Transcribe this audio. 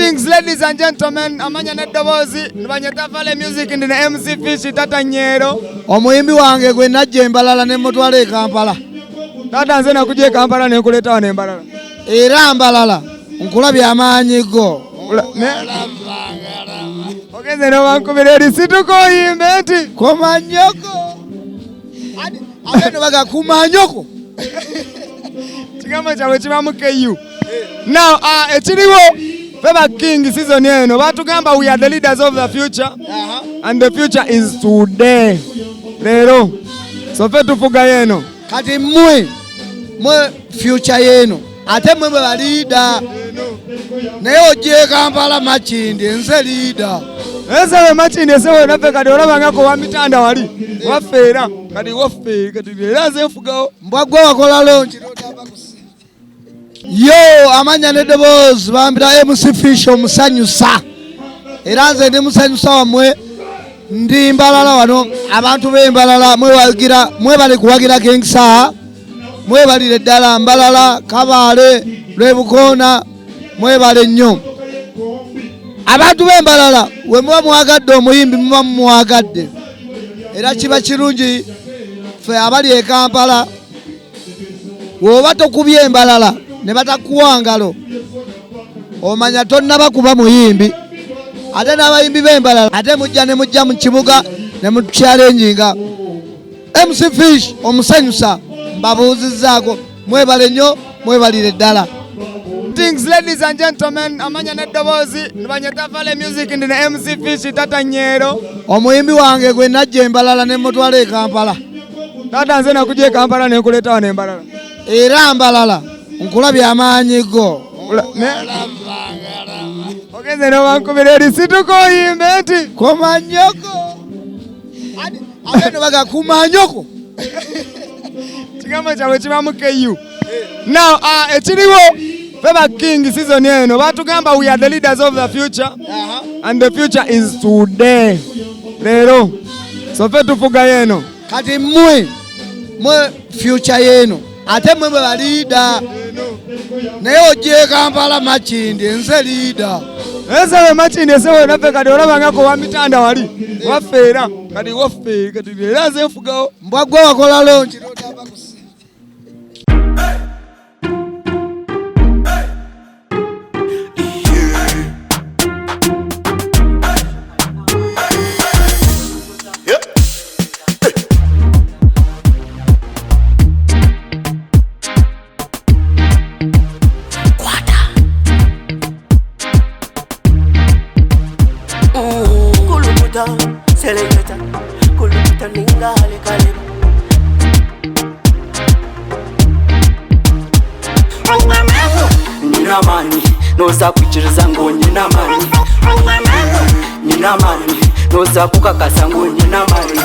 Greetings ladies and gentlemen, amanya neddobozi nibanyeta Vally music ndi ne MC Fish tata Nyero. Omuyimbi wange gwe najje Mbarara ne mutwale Kampala. Tata nze nakuje Kampala ne nkuleta wano Mbarara. Era Mbarara nkulabya amaanyi go. Ogeze no bankubira lisituko yimbe enti komanyoko. Ate baga kumanyoko. Chigamba chawe chibamu KU. Now ekiriwo Feva King season eno batugamba we are the leaders of the future and the future is today. Lero so fe tufuga yeno kati mwe future yeno ate mwe ba leader naye ojje Kampala machindi nze leader esewe machindi esewe nafe kati olabangako wa mitanda wali wafeera kati wafeera kati era ze fugawo mbwagwa wakola launch yo amanya neddobozi bambira MC Fish Omusanyusa era nze ndi musanyusa wamwe ndi Mbarara wano abantu b'Embarara mwe bali kuwagira Kingsa mwe balire ddala Mbarara Kabale Lwebukoona mwe bale nnyo abantu b'Embarara we muba mwagadde omuyimbi muba mwagadde era kiba kirungi fe abali e Kampala woba tokubye Mbarara ne batakuwangalo omanya tonnaba kuba muyimbi ate n'abayimbi b'Embarara ate mujja mu kibuga ne mu challenginga MC Fish Omusanyusa mbabuuzizzaako mwebale nnyo mwebalire ddala. Things ladies and gentlemen, amanya neddobozi nibanyeta Vally music ndi ne MC Fish tata Nyero. Omuyimbi wange gwe najje Mbarara ne mutwale Kampala. Tata nze nakuje Kampala ne nkuleta wano Mbarara. Era Mbarara nkulabya amaanyi go. Ogeze no bankubira lisituko yimbe enti komanyoko. Ate baga kumanyoko. Chigamba chawe chibamu KU. Now ekiriwo Feva King season eno batugamba we are the leaders of the future and the future is today. Lero so fe tufuga yeno kati mwe future yeno ate mwe ba leader naye ojje Kampala machindi nze leader esewe machindi esewe nafe kati olabangako wa mitanda wali wafeera kati wafeera kati era ze fugawo mbwagwa wakola launch Selecta, kuluta ningale kale. Nina mani, noza kuchiriza ngo nina mani. Nina mani, noza kukakasa ngo nina mani.